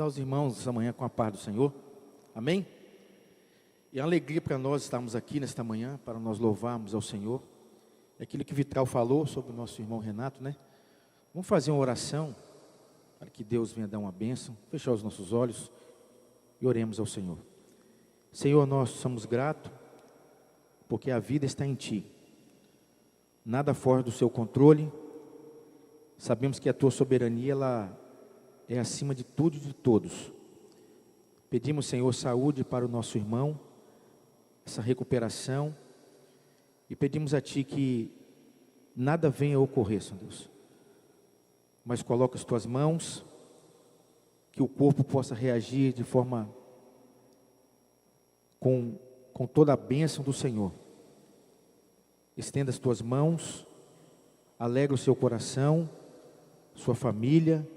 saudar os irmãos essa manhã com a paz do Senhor. Amém? E a alegria para nós estarmos aqui nesta manhã, para nós louvarmos ao Senhor. É aquilo que Vitral falou sobre o nosso irmão Renato, né? Vamos fazer uma oração, para que Deus venha dar uma bênção, fechar os nossos olhos e oremos ao Senhor. Senhor, nós somos gratos, porque a vida está em Ti. Nada fora do Seu controle. Sabemos que a Tua soberania, ela é acima de tudo e de todos. Pedimos, Senhor, saúde para o nosso irmão, essa recuperação, e pedimos a Ti que nada venha a ocorrer, Senhor Deus, mas coloca as Tuas mãos, que o corpo possa reagir de forma com toda a bênção do Senhor. Estenda as Tuas mãos, alegra o seu coração, sua família,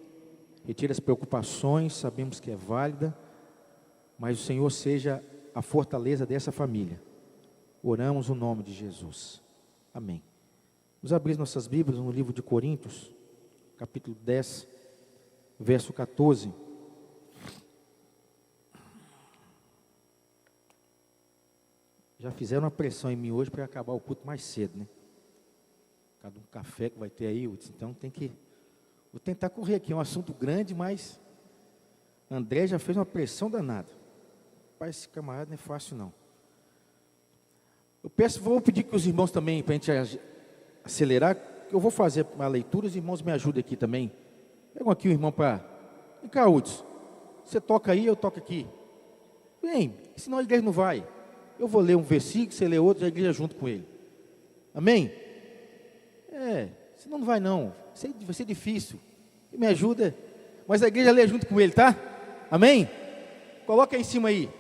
retira as preocupações, sabemos que é válida, mas o Senhor seja a fortaleza dessa família. Oramos no nome de Jesus. Amém. Vamos abrir nossas Bíblias no livro de Coríntios, capítulo 10, verso 14. Já fizeram uma pressão em mim hoje para acabar o culto mais cedo, né? Cada um café que vai ter aí, então tem que... Vou tentar correr aqui, é um assunto grande, mas André já fez uma pressão danada. Pai, esse camarada não é fácil não. Vou pedir que os irmãos também, para a gente acelerar, eu vou fazer uma leitura, os irmãos me ajudem aqui também. Pegam aqui o irmão para... Vem cá, Hudson, você toca aí, eu toco aqui. Vem, senão a igreja não vai. Eu vou ler um versículo, você lê outro, e a igreja junto com ele. Amém? Senão não vai não, vai ser difícil. Me ajuda, mas a igreja lê junto com ele, tá? Amém? Coloca aí em cima aí.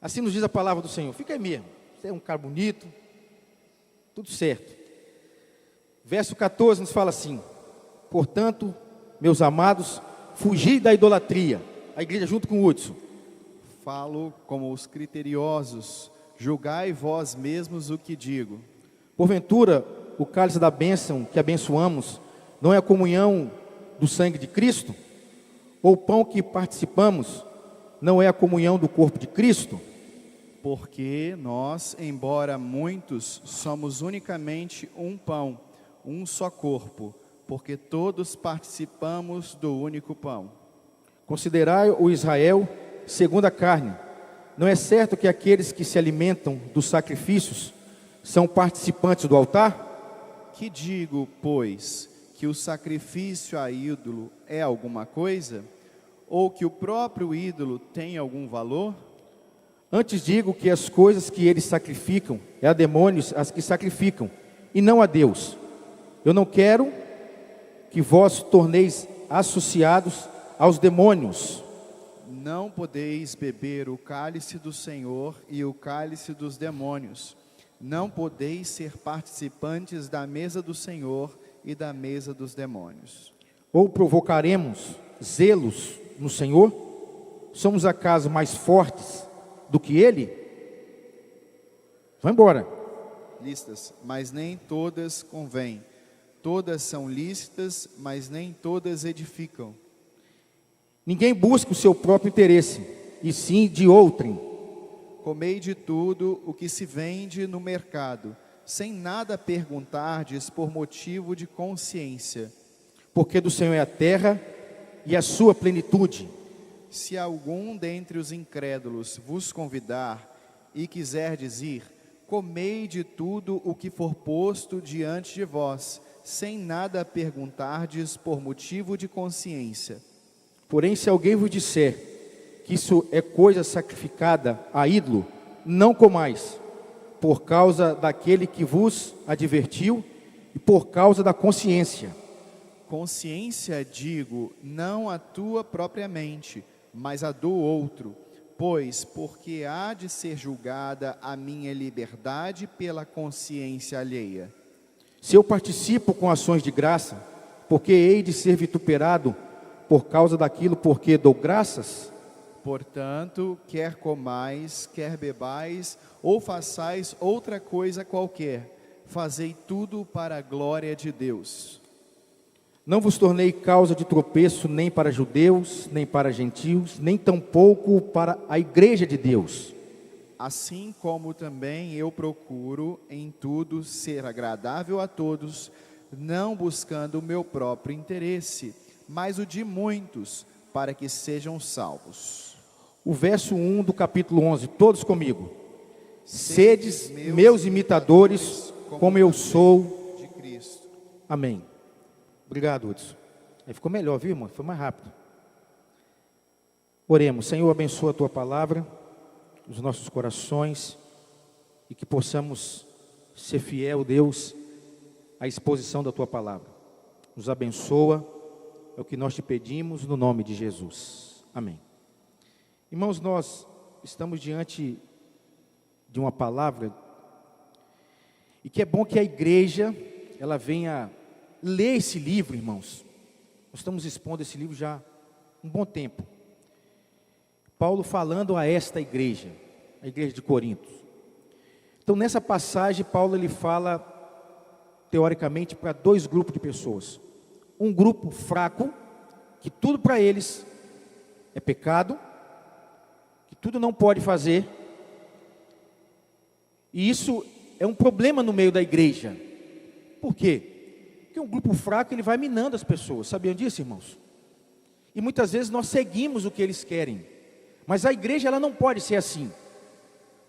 Assim nos diz a palavra do Senhor. Fica aí mesmo, você é um cara bonito, tudo certo. Verso 14 nos fala assim: portanto, meus amados, fugi da idolatria. A igreja junto com o Hudson. Falo como os criteriosos, julgai vós mesmos o que digo. Porventura, o cálice da bênção que abençoamos não é a comunhão do sangue de Cristo? Ou o pão que participamos não é a comunhão do corpo de Cristo? Porque nós, embora muitos, somos unicamente um pão, um só corpo, porque todos participamos do único pão. Considerai o Israel segundo a carne. Não é certo que aqueles que se alimentam dos sacrifícios são participantes do altar? Que digo, pois, que o sacrifício a ídolo é alguma coisa? Ou que o próprio ídolo tem algum valor? Antes digo que as coisas que eles sacrificam, é a demônios as que sacrificam, e não a Deus. Eu não quero que vós torneis associados aos demônios. Não podeis beber o cálice do Senhor e o cálice dos demônios. Não podeis ser participantes da mesa do Senhor e da mesa dos demônios. Ou provocaremos zelos no Senhor? Somos acaso mais fortes do que Ele? Vai embora. Listas, mas nem todas convêm. Todas são lícitas, mas nem todas edificam. Ninguém busca o seu próprio interesse, e sim de outrem. Comei de tudo o que se vende no mercado, sem nada perguntardes por motivo de consciência. Porque do Senhor é a terra e a sua plenitude. Se algum dentre os incrédulos vos convidar e quiserdes ir, comei de tudo o que for posto diante de vós, sem nada perguntardes por motivo de consciência. Porém, se alguém vos disser que isso é coisa sacrificada a ídolo, não comais, por causa daquele que vos advertiu e por causa da consciência. Consciência, digo, não a tua propriamente, mas a do outro, pois porque há de ser julgada a minha liberdade pela consciência alheia. Se eu participo com ações de graça, porque hei de ser vituperado por causa daquilo porque dou graças? Portanto, quer comais, quer bebais, ou façais outra coisa qualquer, fazei tudo para a glória de Deus. Não vos tornei causa de tropeço nem para judeus, nem para gentios, nem tampouco para a igreja de Deus. Assim como também eu procuro em tudo ser agradável a todos, não buscando o meu próprio interesse, mas o de muitos, para que sejam salvos. O verso 1 do capítulo 11, todos comigo. Sedes meus imitadores, como eu sou de Cristo. Amém. Obrigado, Hudson. Aí ficou melhor, viu, irmão? Foi mais rápido. Oremos. Senhor, abençoa a Tua palavra, os nossos corações, e que possamos ser fiel, Deus, à exposição da Tua palavra. Nos abençoa, é o que nós te pedimos, no nome de Jesus. Amém. Irmãos, nós estamos diante de uma palavra, e que é bom que a igreja, ela venha ler esse livro, irmãos. Nós estamos expondo esse livro já há um bom tempo. Paulo falando a esta igreja, a igreja de Corinto. Então, nessa passagem, Paulo ele fala, teoricamente, para dois grupos de pessoas. Um grupo fraco, que tudo para eles é pecado, que tudo não pode fazer. E isso é um problema no meio da igreja. Por quê? Porque um grupo fraco, ele vai minando as pessoas. Sabiam disso, irmãos? E muitas vezes nós seguimos o que eles querem. Mas a igreja, ela não pode ser assim.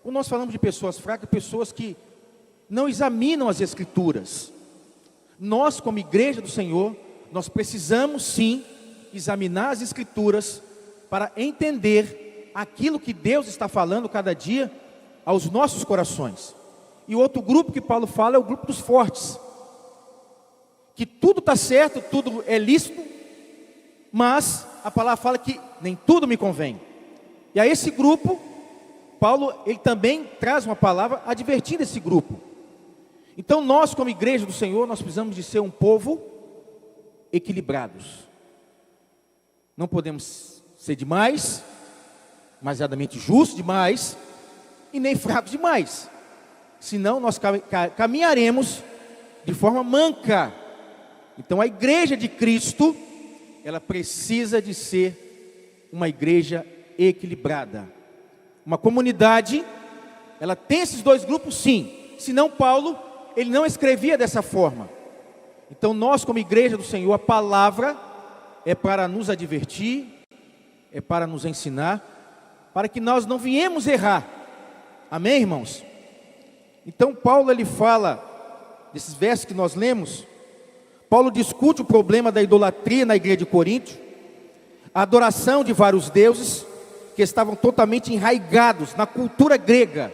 Quando nós falamos de pessoas fracas, pessoas que não examinam as escrituras. Nós, como igreja do Senhor, nós precisamos sim examinar as escrituras para entender aquilo que Deus está falando cada dia aos nossos corações. E o outro grupo que Paulo fala é o grupo dos fortes, que tudo está certo, tudo é lícito, mas a palavra fala que nem tudo me convém. E a esse grupo, Paulo, ele também traz uma palavra advertindo esse grupo. Então nós, como igreja do Senhor, nós precisamos de ser um povo equilibrados. Não podemos ser demais, demasiadamente justos demais, e nem fracos demais. Senão nós caminharemos de forma manca. Então a igreja de Cristo, ela precisa de ser uma igreja equilibrada. Uma comunidade, ela tem esses dois grupos sim. Senão Paulo, ele não escrevia dessa forma. Então nós, como igreja do Senhor, a palavra é para nos advertir, é para nos ensinar, para que nós não viemos errar. Amém, irmãos? Então Paulo, ele fala, desses versos que nós lemos, Paulo discute o problema da idolatria na igreja de Corinto, a adoração de vários deuses, que estavam totalmente enraigados na cultura grega,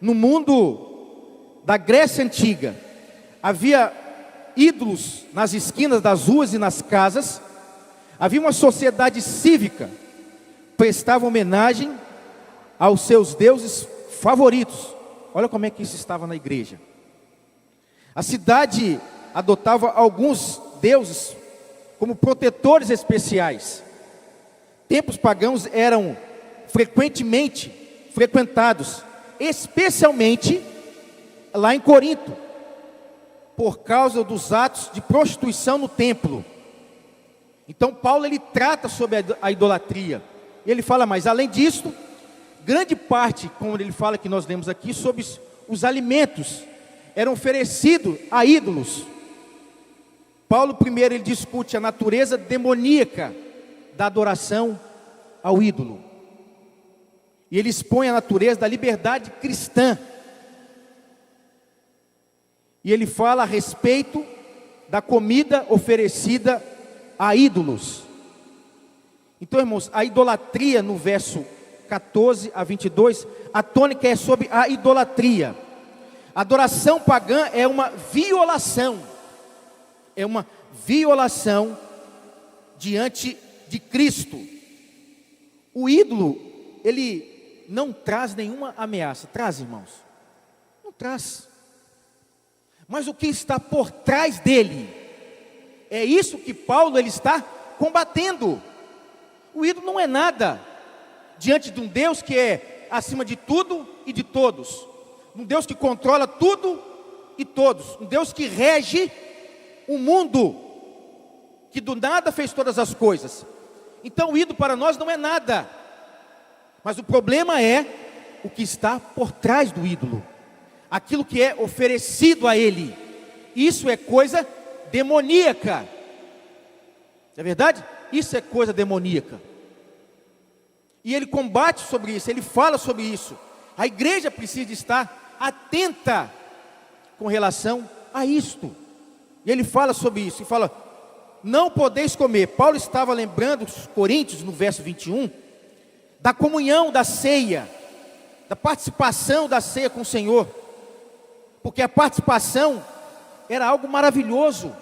no mundo da Grécia Antiga. Havia ídolos nas esquinas das ruas e nas casas, havia uma sociedade cívica, prestava homenagem aos seus deuses favoritos. Olha como é que isso estava na igreja. A cidade adotava alguns deuses como protetores especiais. Templos pagãos eram frequentemente frequentados, especialmente lá em Corinto, por causa dos atos de prostituição no templo. Então Paulo, ele trata sobre a idolatria. Ele fala, mas além disso, grande parte, como ele fala que nós lemos aqui, sobre os alimentos eram oferecidos a ídolos. Paulo primeiro ele discute a natureza demoníaca da adoração ao ídolo. E ele expõe a natureza da liberdade cristã. E ele fala a respeito da comida oferecida a ídolos. Então, irmãos, a idolatria no verso 14 a 22, a tônica é sobre a idolatria. A adoração pagã é uma violação. É uma violação diante de Cristo. O ídolo, ele não traz nenhuma ameaça. Traz, irmãos? Não traz. Mas o que está por trás dele, é isso que Paulo ele está combatendo. O ídolo não é nada diante de um Deus que é acima de tudo e de todos. Um Deus que controla tudo e todos. Um Deus que rege o mundo. que do nada fez todas as coisas. Então o ídolo para nós não é nada, mas o problema é o que está por trás do ídolo, aquilo que é oferecido a ele. Isso é coisa demoníaca, não é verdade? Isso é coisa demoníaca. E ele combate sobre isso, ele fala sobre isso. A igreja precisa estar atenta com relação a isto. E ele fala sobre isso, e fala: não podeis comer. Paulo estava lembrando os coríntios, no verso 21, da comunhão da ceia, da participação da ceia com o Senhor, porque a participação era algo maravilhoso,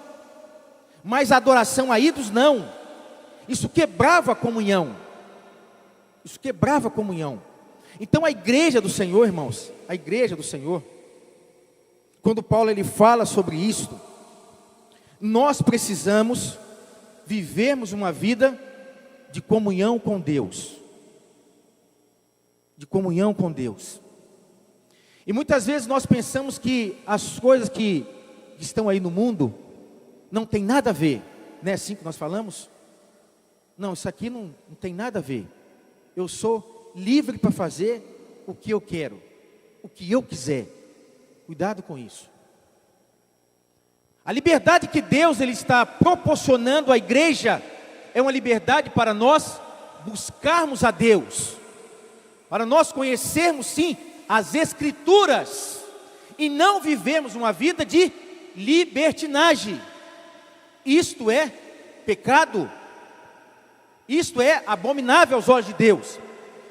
mas a adoração a ídolos não. Isso quebrava a comunhão, isso quebrava a comunhão. Então a igreja do Senhor, irmãos, a igreja do Senhor, quando Paulo ele fala sobre isto, nós precisamos vivermos uma vida de comunhão com Deus, de comunhão com Deus. E muitas vezes nós pensamos que as coisas que estão aí no mundo não tem nada a ver, não é assim que nós falamos? Não, isso aqui não tem nada a ver. Eu sou livre para fazer o que eu quero, o que eu quiser. Cuidado com isso. A liberdade que Deus ele está proporcionando à igreja é uma liberdade para nós buscarmos a Deus, para nós conhecermos sim as Escrituras e não vivemos uma vida de libertinagem. Isto é pecado, isto é abominável aos olhos de Deus.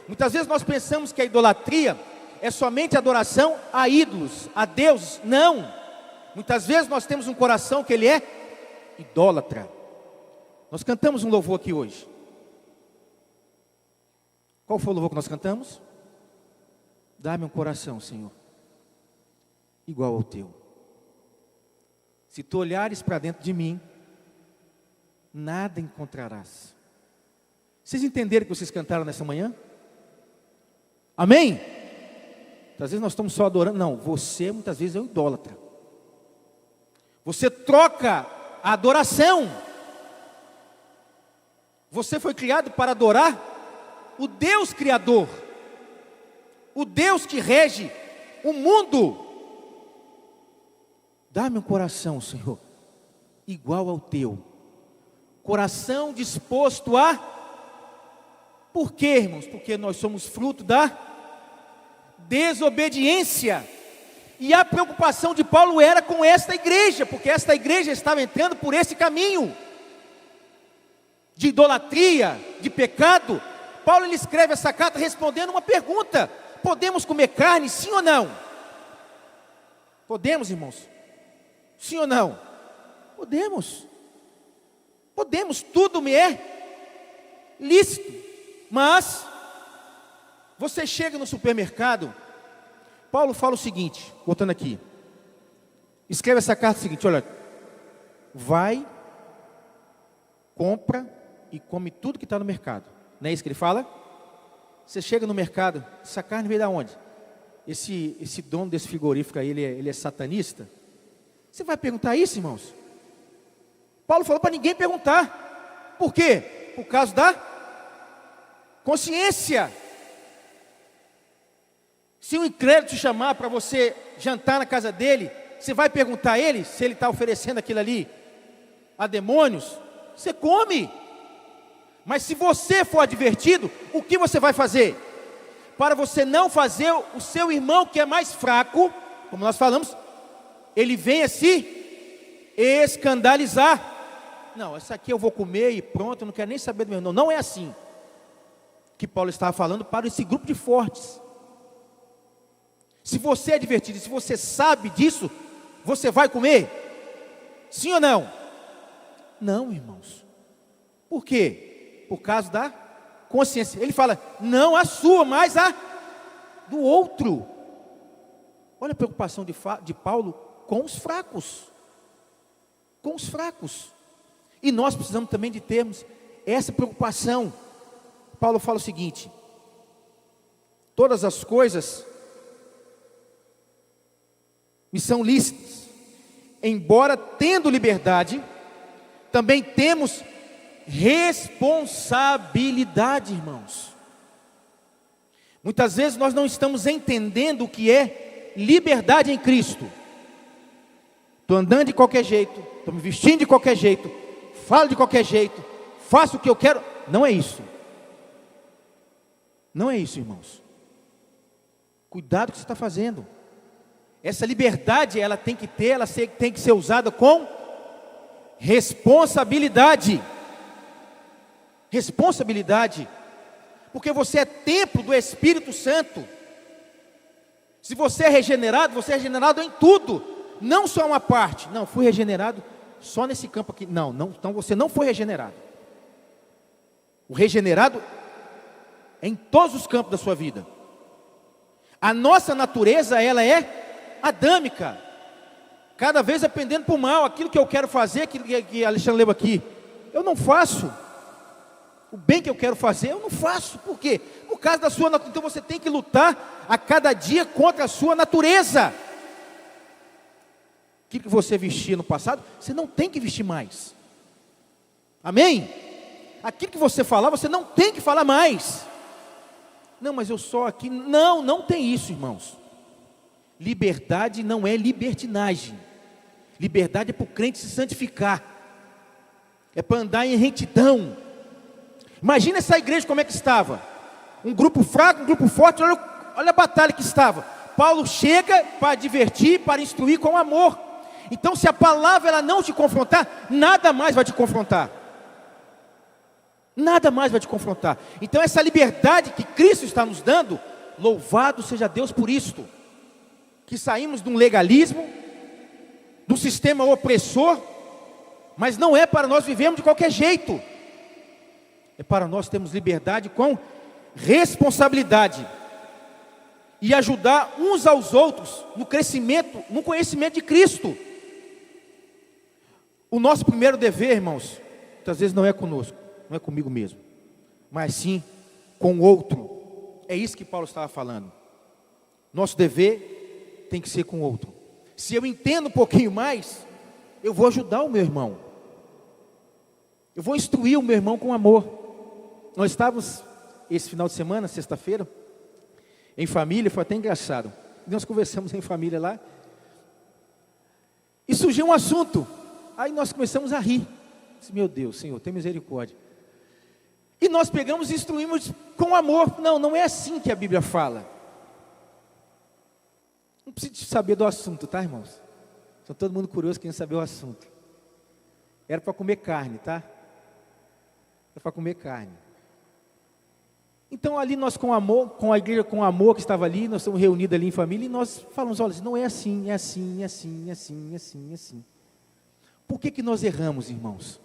Muitas vezes nós pensamos que a idolatria é somente adoração a ídolos, a deuses. Não, muitas vezes nós temos um coração que ele é idólatra. Nós cantamos um louvor aqui hoje. Qual foi o louvor que nós cantamos? Dá-me um coração, Senhor, igual ao teu. Se tu olhares para dentro de mim, nada encontrarás. Vocês entenderam o que vocês cantaram nessa manhã? Amém? Muitas vezes nós estamos só adorando. Não, você muitas vezes é um idólatra. Você troca a adoração. Você foi criado para adorar o Deus Criador, o Deus que rege o mundo. Dá-me um coração, Senhor, igual ao teu. Coração disposto a... Por quê, irmãos? Porque nós somos fruto da desobediência. E a preocupação de Paulo era com esta igreja, porque esta igreja estava entrando por esse caminho de idolatria, de pecado. Paulo ele escreve essa carta respondendo uma pergunta: podemos comer carne, sim ou não? Podemos, irmãos? Sim ou não? Podemos. Podemos, tudo me é lícito. Mas você chega no supermercado, Paulo fala o seguinte, voltando aqui, escreve essa carta seguinte: olha, vai, compra e come tudo que está no mercado. Não é isso que ele fala? Você chega no mercado, essa carne veio de onde? Esse dono desse frigorífico aí, ele é satanista? Você vai perguntar isso, irmãos? Paulo falou para ninguém perguntar. Por quê? Por causa da consciência. Se um incrédulo te chamar para você jantar na casa dele, você vai perguntar a ele se ele está oferecendo aquilo ali a demônios? Você come. Mas se você for advertido, o que você vai fazer? Para você não fazer o seu irmão que é mais fraco, como nós falamos, ele venha se escandalizar. Não, essa aqui eu vou comer e pronto, eu não quero nem saber do meu irmão. Não é assim que Paulo estava falando para esse grupo de fortes. Se você é advertido, se você sabe disso, você vai comer? Sim ou não? Não, irmãos. Por quê? Por causa da consciência. Ele fala, não a sua, mas a do outro. Olha a preocupação de Paulo com os fracos. Com os fracos. E nós precisamos também de termos essa preocupação. Paulo fala o seguinte: todas as coisas me são lícitas, embora tendo liberdade, também temos responsabilidade, irmãos. Muitas vezes nós não estamos entendendo o que é liberdade em Cristo. Estou andando de qualquer jeito, estou me vestindo de qualquer jeito, falo de qualquer jeito, faço o que eu quero. Não é isso. Não é isso, irmãos. Cuidado com o que você está fazendo. Essa liberdade, ela tem que ter, ela tem que ser usada com responsabilidade. Responsabilidade. Porque você é templo do Espírito Santo. Se você é regenerado em tudo, não só uma parte. Não, fui regenerado só nesse campo aqui. Não, então você não foi regenerado. O regenerado é em todos os campos da sua vida. A nossa natureza, ela é adâmica, cada vez aprendendo para o mal. Aquilo que eu quero fazer, aquilo que Alexandre leu aqui, eu não faço. O bem que eu quero fazer, eu não faço. Por quê? Por causa da sua natureza. Então você tem que lutar a cada dia contra a sua natureza. Aquilo que você vestia no passado, você não tem que vestir mais. Amém? Aquilo que você falava, você não tem que falar mais. Não, mas eu só aqui. Não, não tem isso, irmãos. Liberdade não é libertinagem. Liberdade é para o crente se santificar. É para andar em retidão. Imagina essa igreja como é que estava. Um grupo fraco, um grupo forte. Olha a batalha que estava. Paulo chega para advertir, para instruir com amor. Então se a palavra ela não te confrontar, nada mais vai te confrontar. Nada mais vai te confrontar. Então essa liberdade que Cristo está nos dando, louvado seja Deus por isto. Que saímos de um legalismo, do sistema opressor, mas não é para nós vivermos de qualquer jeito. É para nós termos liberdade com responsabilidade. E ajudar uns aos outros no crescimento, no conhecimento de Cristo. O nosso primeiro dever, irmãos, muitas vezes não é conosco. Não é comigo mesmo, mas sim com o outro. É isso que Paulo estava falando. Nosso dever tem que ser com o outro. Se eu entendo um pouquinho mais, eu vou ajudar o meu irmão. Eu vou instruir o meu irmão com amor. Nós estávamos esse final de semana, sexta-feira, em família, foi até engraçado. Nós conversamos em família lá, e surgiu um assunto. Aí nós começamos a rir. Disse, meu Deus, Senhor, tem misericórdia. E nós pegamos e instruímos com amor. Não, não é assim que a Bíblia fala. Não precisa saber do assunto, tá, irmãos? Está todo mundo curioso querendo saber o assunto. Era para comer carne, tá? Era para comer carne. Então ali nós com amor, com a igreja com amor que estava ali, nós estamos reunidos ali em família, e nós falamos, olha, não é assim, é assim, é assim, é assim, é assim, é assim. Por que nós erramos, irmãos?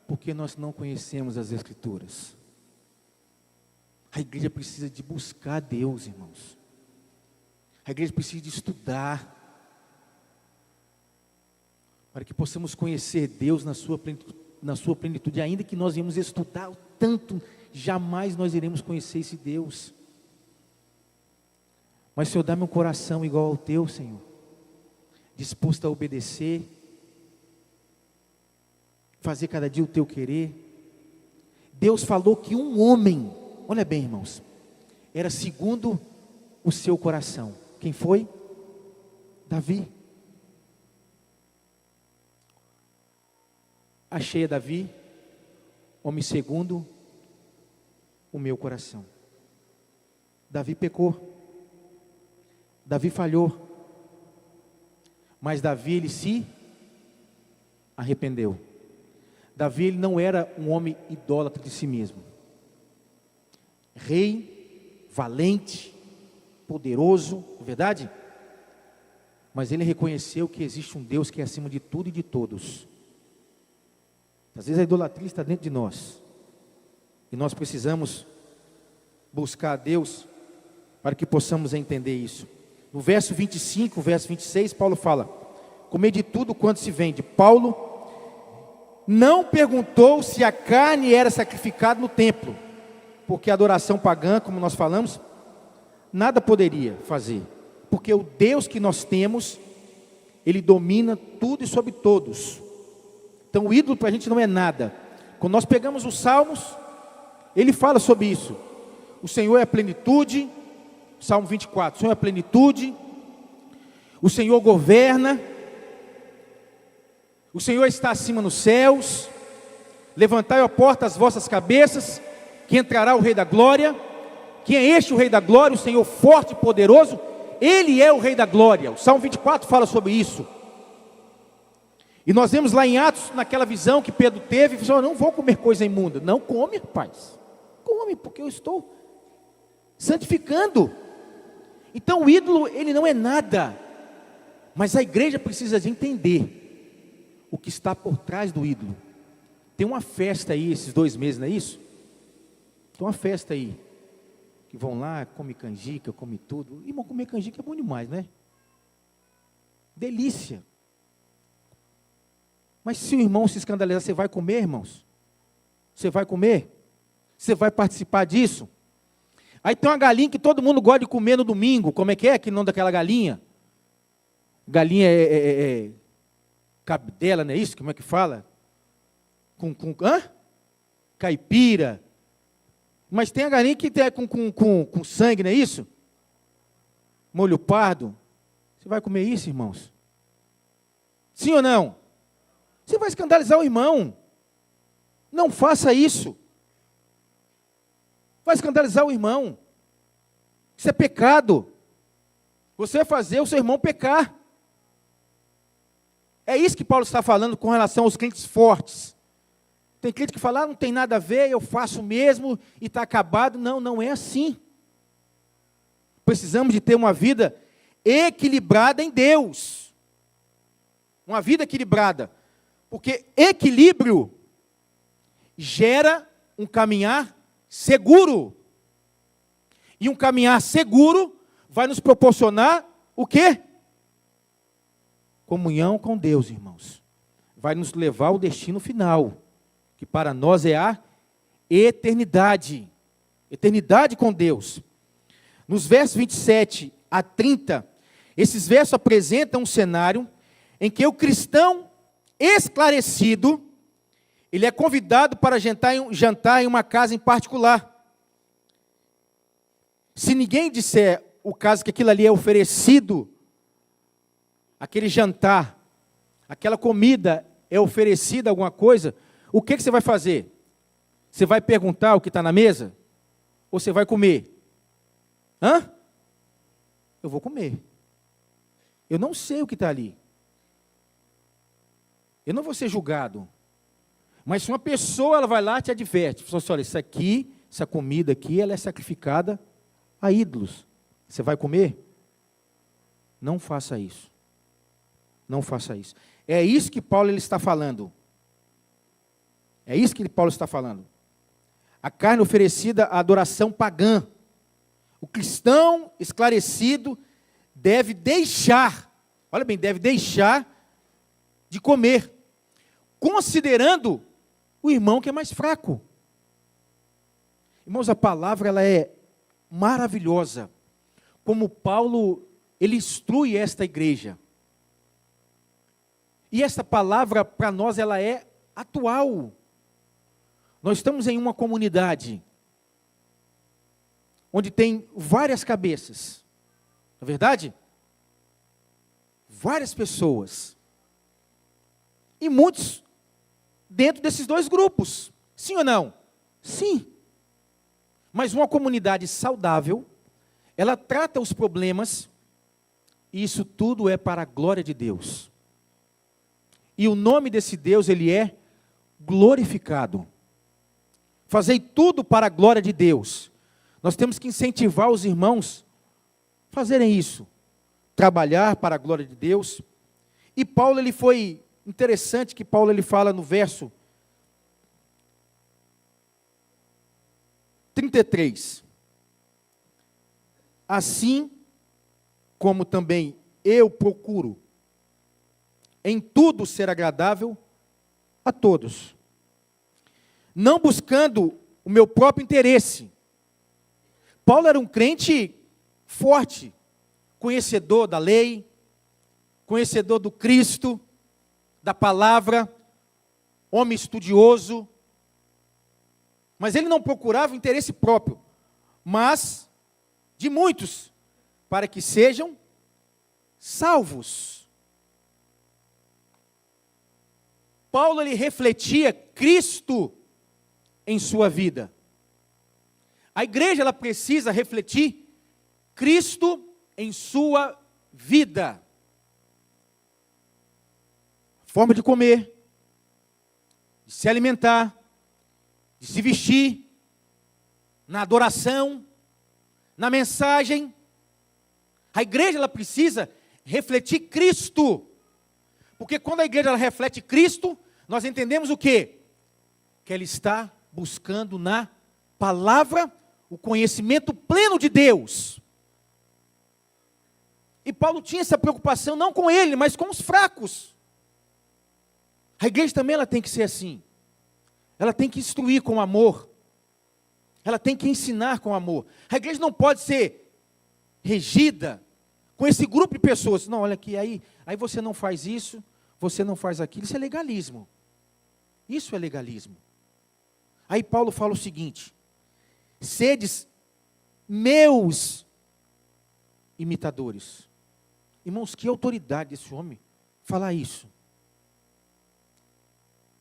Porque nós não conhecemos as Escrituras. A igreja precisa de buscar Deus, irmãos. A igreja precisa de estudar, para que possamos conhecer Deus na sua plenitude. Ainda que nós íamos estudar o tanto, jamais nós iremos conhecer esse Deus. Mas Senhor, dá-me um coração igual ao Teu, Senhor, disposto a obedecer, fazer cada dia o Teu querer. Deus falou que um homem, olha bem, irmãos, era segundo o seu coração. Quem foi? Davi. Achei a Davi, homem segundo o meu coração. Davi pecou. Davi falhou. Mas Davi, ele se arrependeu. Davi, ele não era um homem idólatra de si mesmo. Rei, valente, poderoso, não é verdade? Mas ele reconheceu que existe um Deus que é acima de tudo e de todos. Às vezes a idolatria está dentro de nós. E nós precisamos buscar a Deus para que possamos entender isso. No verso 25, verso 26, Paulo fala: comer de tudo quanto se vende. Paulo não perguntou se a carne era sacrificada no templo, porque a adoração pagã, como nós falamos, nada poderia fazer, porque o Deus que nós temos, Ele domina tudo e sobre todos. Então o ídolo para a gente não é nada. Quando nós pegamos os Salmos, ele fala sobre isso. O Senhor é a plenitude, Salmo 24, o Senhor é a plenitude, o Senhor governa, o Senhor está acima nos céus, levantai a porta as vossas cabeças, que entrará o Rei da Glória. Quem é este o Rei da Glória? O Senhor forte e poderoso, Ele é o Rei da Glória. O Salmo 24 fala sobre isso. E nós vemos lá em Atos, naquela visão que Pedro teve, e falou: não vou comer coisa imunda. Não come, rapaz, come, porque eu estou santificando. Então o ídolo, ele não é nada, mas a igreja precisa de entender o que está por trás do ídolo. Tem uma festa aí, esses 2 meses, não é isso? Tem uma festa aí, que vão lá, come canjica, come tudo. Irmão, comer canjica é bom demais, né? Delícia. Mas se o irmão se escandalizar, você vai comer, irmãos? Você vai comer? Você vai participar disso? Aí tem uma galinha que todo mundo gosta de comer no domingo. Como é que nome daquela galinha? Galinha cabidela, não é isso? Como é que fala? Caipira. Mas tem a galinha que tem com sangue, não é isso? Molho pardo. Você vai comer isso, irmãos? Sim ou não? Você vai escandalizar o irmão. Não faça isso. Vai escandalizar o irmão. Isso é pecado. Você vai fazer o seu irmão pecar. É isso que Paulo está falando com relação aos crentes fortes. Tem crente que fala: não tem nada a ver, eu faço mesmo e está acabado. Não, não é assim. Precisamos de ter uma vida equilibrada em Deus. Uma vida equilibrada. Porque equilíbrio gera um caminhar seguro. E um caminhar seguro vai nos proporcionar o quê? Comunhão com Deus, irmãos. Vai nos levar ao destino final, que para nós é a eternidade. Eternidade com Deus. Nos versos 27 a 30, esses versos apresentam um cenário em que o cristão esclarecido, ele é convidado para jantar em uma casa em particular. Se ninguém disser o caso que aquilo ali é oferecido, aquele jantar, aquela comida é oferecida alguma coisa, o que você vai fazer? Você vai perguntar o que está na mesa? Ou você vai comer? Eu vou comer. Eu não sei o que está ali. Eu não vou ser julgado. Mas se uma pessoa ela vai lá e te adverte, fala assim: olha, isso aqui, essa comida aqui, ela é sacrificada a ídolos. Você vai comer? Não faça isso. Não faça isso. É isso que Paulo ele está falando. É isso que Paulo está falando. A carne oferecida à adoração pagã. O cristão esclarecido deve deixar, olha bem, deve deixar de comer, considerando o irmão que é mais fraco. Irmãos, a palavra ela é maravilhosa. Como Paulo, ele instrui esta igreja. E esta palavra para nós ela é atual. Nós estamos em uma comunidade onde tem várias cabeças. Não é verdade? Várias pessoas. E muitos dentro desses 2 grupos. Sim ou não? Sim. Mas uma comunidade saudável, ela trata os problemas, e isso tudo é para a glória de Deus. E o nome desse Deus, ele é glorificado. Fazei tudo para a glória de Deus. Nós temos que incentivar os irmãos a fazerem isso. Trabalhar para a glória de Deus. E Paulo, ele foi interessante que Paulo ele fala no verso 33. Assim como também eu procuro em tudo ser agradável a todos, não buscando o meu próprio interesse. Paulo era um crente forte, conhecedor da lei, conhecedor do Cristo, da palavra, homem estudioso, mas ele não procurava o interesse próprio, mas de muitos, para que sejam salvos. Paulo, ele refletia Cristo em sua vida. A igreja, ela precisa refletir Cristo em sua vida. Forma de comer, de se alimentar, de se vestir, na adoração, na mensagem. A igreja, ela precisa refletir Cristo. Porque quando a igreja ela reflete Cristo, nós entendemos o quê? Que ela está buscando na palavra o conhecimento pleno de Deus. E Paulo tinha essa preocupação não com ele, mas com os fracos. A igreja também ela tem que ser assim. Ela tem que instruir com amor. Ela tem que ensinar com amor. A igreja não pode ser regida com esse grupo de pessoas. Não, olha aqui, aí você não faz isso, você não faz aquilo. Isso é legalismo. Isso é legalismo. Aí Paulo fala o seguinte: sedes meus imitadores. Irmãos, que autoridade desse homem falar isso.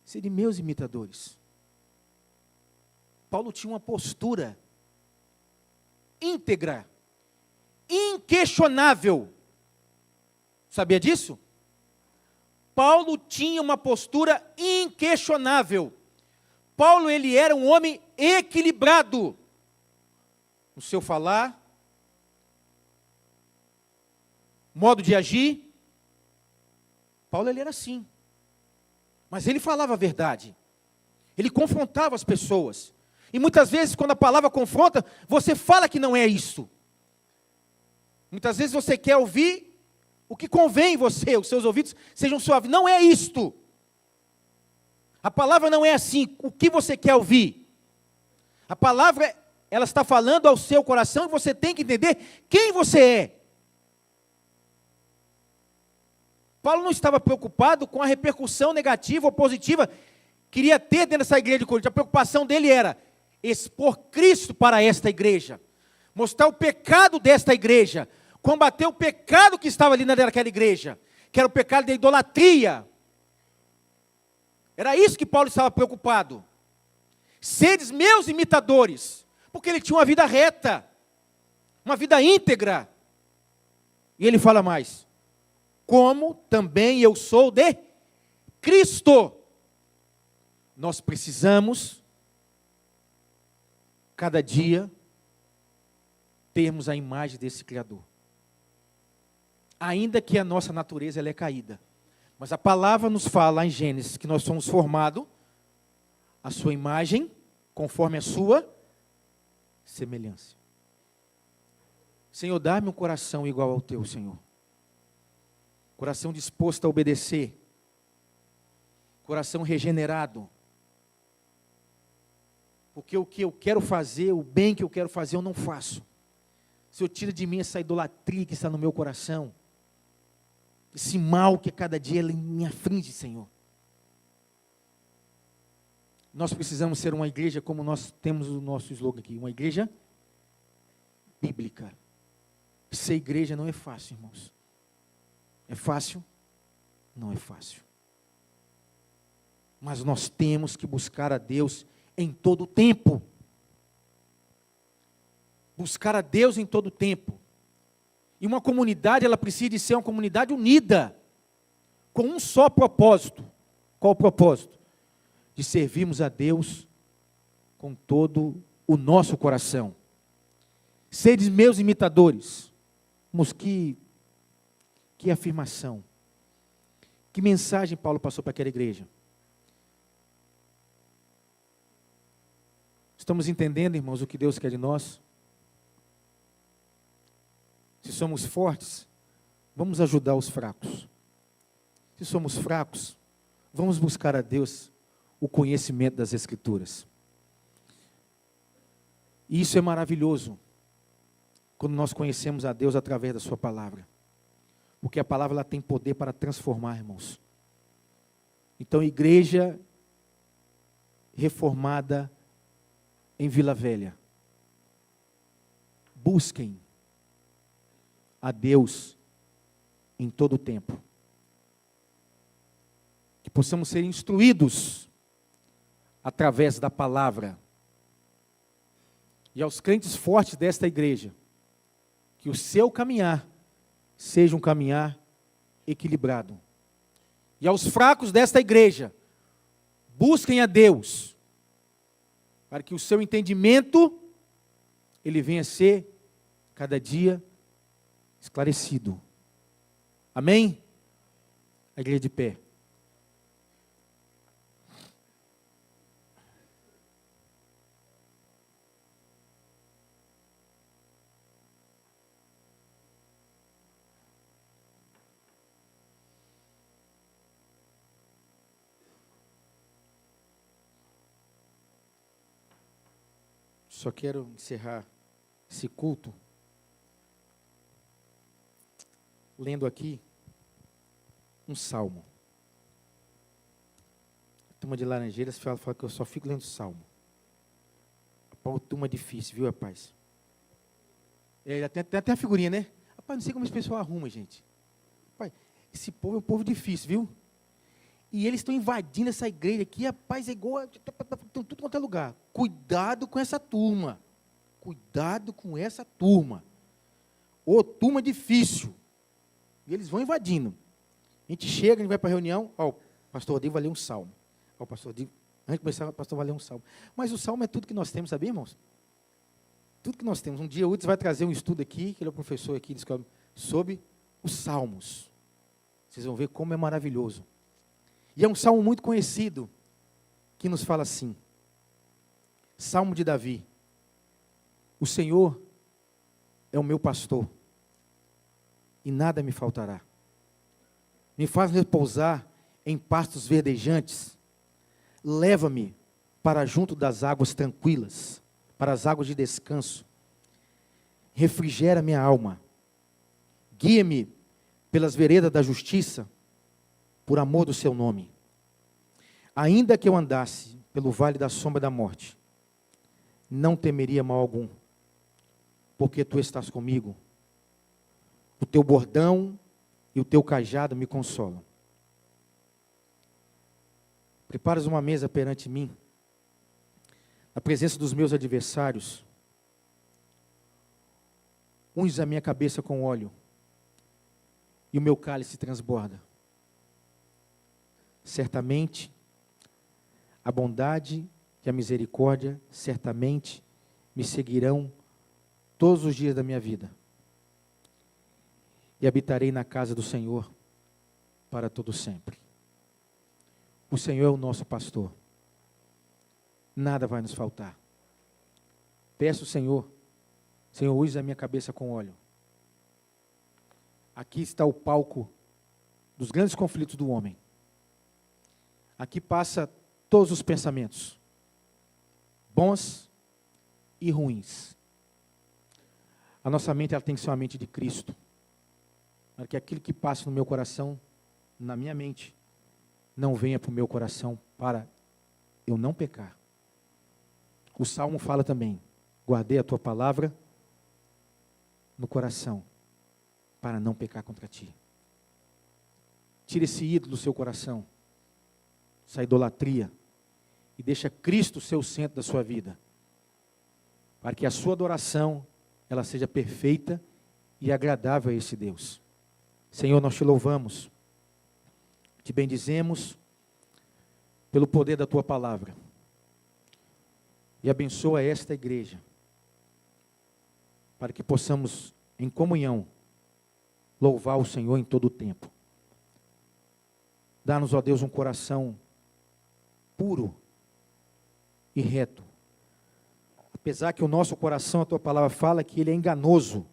Sede meus imitadores. Paulo tinha uma postura íntegra, inquestionável. Sabia disso? Paulo tinha uma postura inquestionável. Paulo, ele era um homem equilibrado no seu falar, modo de agir. Paulo, ele era assim. Mas ele falava a verdade. Ele confrontava as pessoas. E muitas vezes, quando a palavra confronta, você fala que não é isso. Muitas vezes você quer ouvir o que convém em você, os seus ouvidos sejam suaves. Não é isto. A palavra não é assim. O que você quer ouvir? A palavra, ela está falando ao seu coração e você tem que entender quem você é. Paulo não estava preocupado com a repercussão negativa ou positiva que iria ter dentro dessa igreja de Corinto. A preocupação dele era expor Cristo para esta igreja, mostrar o pecado desta igreja, combater o pecado que estava ali naquela igreja, que era o pecado da idolatria. Era isso que Paulo estava preocupado. Sedes meus imitadores, porque ele tinha uma vida reta, uma vida íntegra. E ele fala mais: como também eu sou de Cristo. Nós precisamos, cada dia, termos a imagem desse Criador. Ainda que a nossa natureza ela é caída. Mas a palavra nos fala lá em Gênesis que nós somos formados à sua imagem, conforme a sua semelhança. Senhor, dá-me um coração igual ao teu, Senhor. Coração disposto a obedecer. Coração regenerado. Porque o que eu quero fazer, o bem que eu quero fazer, eu não faço. Senhor, tira de mim essa idolatria que está no meu coração. Esse mal que cada dia me aflige, Senhor. Nós precisamos ser uma igreja como nós temos o nosso slogan aqui. Uma igreja bíblica. Ser igreja não é fácil, irmãos. É fácil? Não é fácil. Mas nós temos que buscar a Deus em todo o tempo. Buscar a Deus em todo o tempo. E uma comunidade, ela precisa de ser uma comunidade unida, com um só propósito. Qual o propósito? De servirmos a Deus com todo o nosso coração. Sedes meus imitadores. Mas que afirmação. Que mensagem Paulo passou para aquela igreja? Estamos entendendo, irmãos, o que Deus quer de nós? Se somos fortes, vamos ajudar os fracos. Se somos fracos, vamos buscar a Deus o conhecimento das Escrituras. E isso é maravilhoso, quando nós conhecemos a Deus através da sua palavra. Porque a palavra ela tem poder para transformar, irmãos. Então, igreja reformada em Vila Velha. Busquem a Deus em todo o tempo. Que possamos ser instruídos através da palavra. E aos crentes fortes desta igreja, que o seu caminhar seja um caminhar equilibrado. E aos fracos desta igreja, busquem a Deus, para que o seu entendimento, ele venha a ser, cada dia, esclarecido. Amém? A igreja de pé. Só quero encerrar esse culto lendo aqui um salmo. A turma de Laranjeiras fala que eu só fico lendo salmo. A turma difícil, viu, rapaz? Tem até a figurinha, né? Rapaz, não sei como esse pessoal arruma, gente. Rapaz, esse povo é um povo difícil, viu? E eles estão invadindo essa igreja aqui, rapaz, é igual, estão tudo quanto é lugar. Cuidado com essa turma. Cuidado com essa turma. Ô, turma difícil. E eles vão invadindo. A gente chega, a gente vai para a reunião, ó, o pastor Rodrigo vai ler um salmo. Ó, o pastor Rodrigo, antes de começar, o pastor vai ler um salmo. Mas o salmo é tudo que nós temos, sabia, irmãos? Tudo que nós temos. Um dia o Udes vai trazer um estudo aqui, que ele é o professor aqui, sobre os salmos. Vocês vão ver como é maravilhoso. E é um salmo muito conhecido, que nos fala assim. Salmo de Davi. O Senhor é o meu pastor, e nada me faltará. Me faz repousar em pastos verdejantes. Leva-me para junto das águas tranquilas, para as águas de descanso. Refrigera minha alma. Guia-me pelas veredas da justiça, por amor do seu nome. Ainda que eu andasse pelo vale da sombra da morte, não temeria mal algum, porque tu estás comigo. O teu bordão e o teu cajado me consolam. Preparas uma mesa perante mim, na presença dos meus adversários. Unges a minha cabeça com óleo, e o meu cálice transborda. Certamente, a bondade e a misericórdia, certamente, me seguirão todos os dias da minha vida. E habitarei na casa do Senhor para todo sempre. O Senhor é o nosso pastor. Nada vai nos faltar. Peço ao Senhor, Senhor, use a minha cabeça com óleo. Aqui está o palco dos grandes conflitos do homem. Aqui passa todos os pensamentos, bons e ruins. A nossa mente ela tem que ser uma mente de Cristo. Para que aquilo que passa no meu coração, na minha mente, não venha para o meu coração para eu não pecar. O Salmo fala também, guardei a tua palavra no coração, para não pecar contra ti. Tira esse ídolo do seu coração, essa idolatria, e deixa Cristo ser o centro da sua vida, para que a sua adoração, ela seja perfeita e agradável a esse Deus. Senhor, nós te louvamos, te bendizemos pelo poder da tua palavra, e abençoa esta igreja, para que possamos, em comunhão, louvar o Senhor em todo o tempo. Dá-nos, ó Deus, um coração puro e reto. Apesar que o nosso coração, a tua palavra fala que ele é enganoso.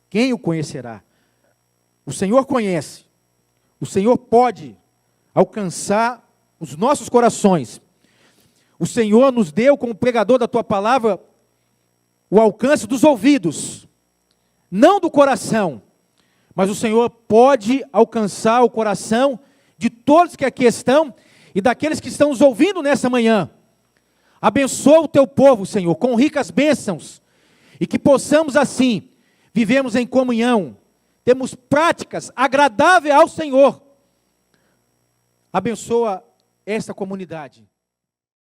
Quem o conhecerá? O Senhor conhece. O Senhor pode alcançar os nossos corações. O Senhor nos deu, como pregador da tua palavra, o alcance dos ouvidos, não do coração. Mas o Senhor pode alcançar o coração de todos que aqui estão e daqueles que estão nos ouvindo nessa manhã. Abençoa o teu povo, Senhor, com ricas bênçãos, e que possamos assim, vivemos em comunhão, temos práticas agradáveis ao Senhor. Abençoa esta comunidade.